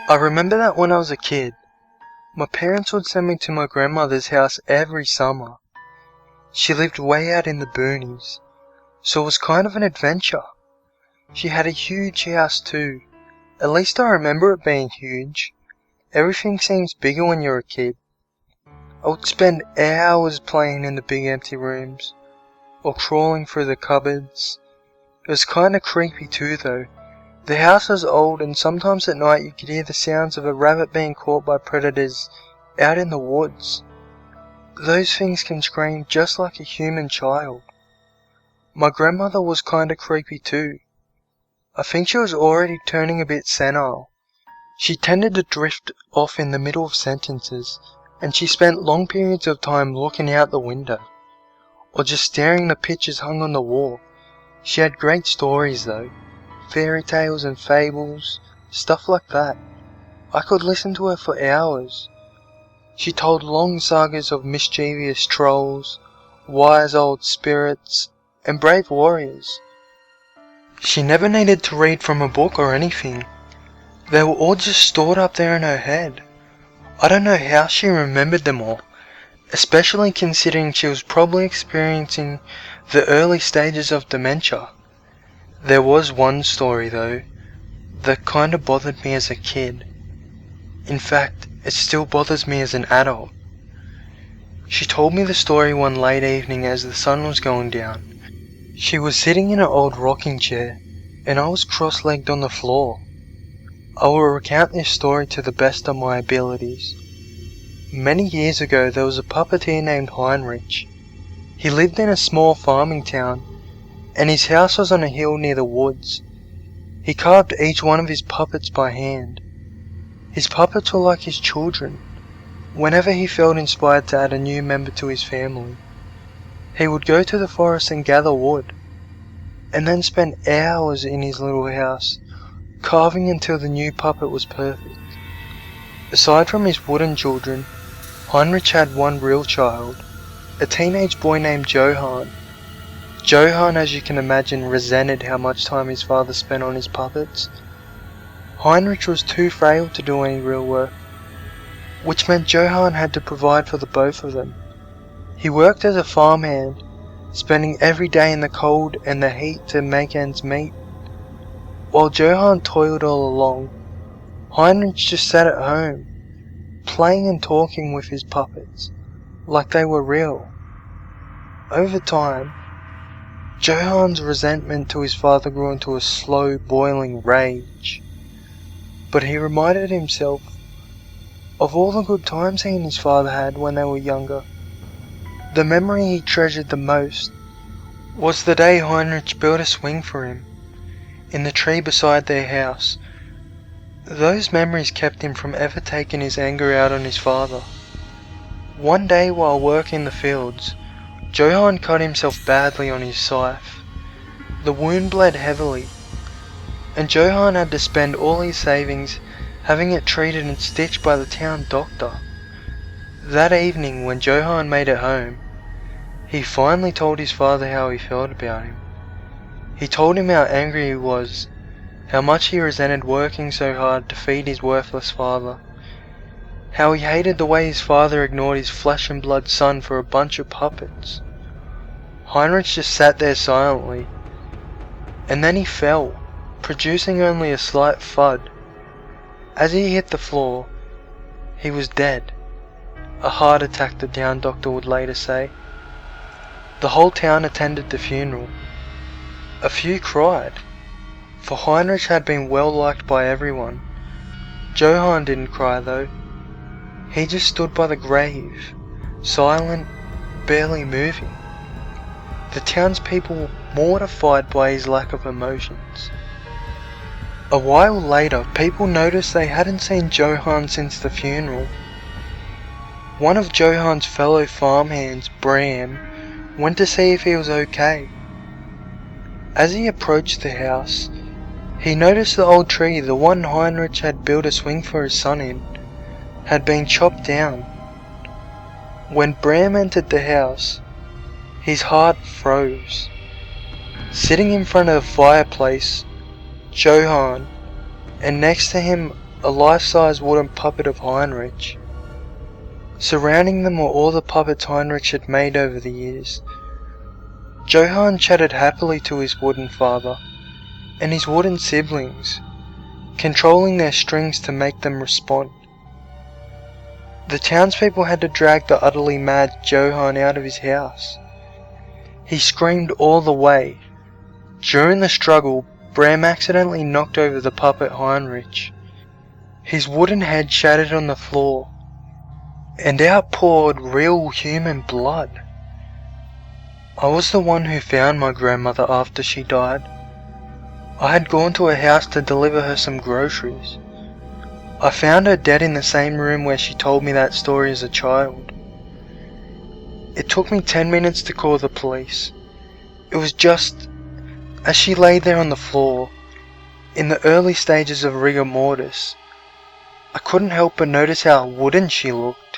I remember that when I was a kid, my parents would send me to my grandmother's house every summer. She lived way out in the boonies, so it was kind of an adventure. She had a huge house too. At least I remember it being huge. Everything seems bigger when you're a kid. I would spend hours playing in the big empty rooms, or crawling through the cupboards. It was kinda creepy too though. The house was old and sometimes at night you could hear the sounds of a rabbit being caught by predators out in the woods. Those things can scream just like a human child. My grandmother was kinda creepy too. I think she was already turning a bit senile. She tended to drift off in the middle of sentences, and she spent long periods of time looking out the window, or just staring at the pictures hung on the wall. She had great stories though, fairy tales and fables, stuff like that. I could listen to her for hours. She told long sagas of mischievous trolls, wise old spirits, and brave warriors. She never needed to read from a book or anything. They were all just stored up there in her head. I don't know how she remembered them all, especially considering she was probably experiencing the early stages of dementia. There was one story though, that kinda bothered me as a kid. In fact, it still bothers me as an adult. She told me the story one late evening as the sun was going down. She was sitting in an old rocking chair, and I was cross-legged on the floor. I will recount this story to the best of my abilities. Many years ago there was a puppeteer named Heinrich. He lived in a small farming town, and his house was on a hill near the woods. He carved each one of his puppets by hand. His puppets were like his children. Whenever he felt inspired to add a new member to his family, he would go to the forest and gather wood, and then spend hours in his little house, carving until the new puppet was perfect. Aside from his wooden children, Heinrich had one real child, a teenage boy named Johann. Johann, as you can imagine, resented how much time his father spent on his puppets. Heinrich was too frail to do any real work, which meant Johann had to provide for the both of them. He worked as a farmhand, spending every day in the cold and the heat to make ends meet. While Johann toiled all along, Heinrich just sat at home, playing and talking with his puppets, like they were real. Over time, Johann's resentment to his father grew into a slow, boiling rage. But he reminded himself of all the good times he and his father had when they were younger. The memory he treasured the most was the day Heinrich built a swing for him, in the tree beside their house. Those memories kept him from ever taking his anger out on his father. One day while working the fields, Johann cut himself badly on his scythe. The wound bled heavily, and Johann had to spend all his savings having it treated and stitched by the town doctor. That evening when Johann made it home, he finally told his father how he felt about him. He told him how angry he was, how much he resented working so hard to feed his worthless father, how he hated the way his father ignored his flesh and blood son for a bunch of puppets. Heinrich just sat there silently, and then he fell, producing only a slight thud. As he hit the floor, he was dead. A heart attack, the town doctor would later say. The whole town attended the funeral. A few cried, for Heinrich had been well liked by everyone. Johann didn't cry though. He just stood by the grave, silent, barely moving. The townspeople were mortified by his lack of emotions. A while later, people noticed they hadn't seen Johann since the funeral. One of Johann's fellow farmhands, Bram, went to see if he was okay. As he approached the house, he noticed the old tree, the one Heinrich had built a swing for his son in, had been chopped down. When Bram entered the house, his heart froze. Sitting in front of the fireplace, Johann, and next to him a life-size wooden puppet of Heinrich. Surrounding them were all the puppets Heinrich had made over the years. Johann chatted happily to his wooden father and his wooden siblings, controlling their strings to make them respond. The townspeople had to drag the utterly mad Johann out of his house. He screamed all the way. During the struggle, Bram accidentally knocked over the puppet Heinrich. His wooden head shattered on the floor, and out poured real human blood. I was the one who found my grandmother after she died. I had gone to her house to deliver her some groceries. I found her dead in the same room where she told me that story as a child. It took me 10 minutes to call the police. It was just as she lay there on the floor, in the early stages of rigor mortis. I couldn't help but notice how wooden she looked.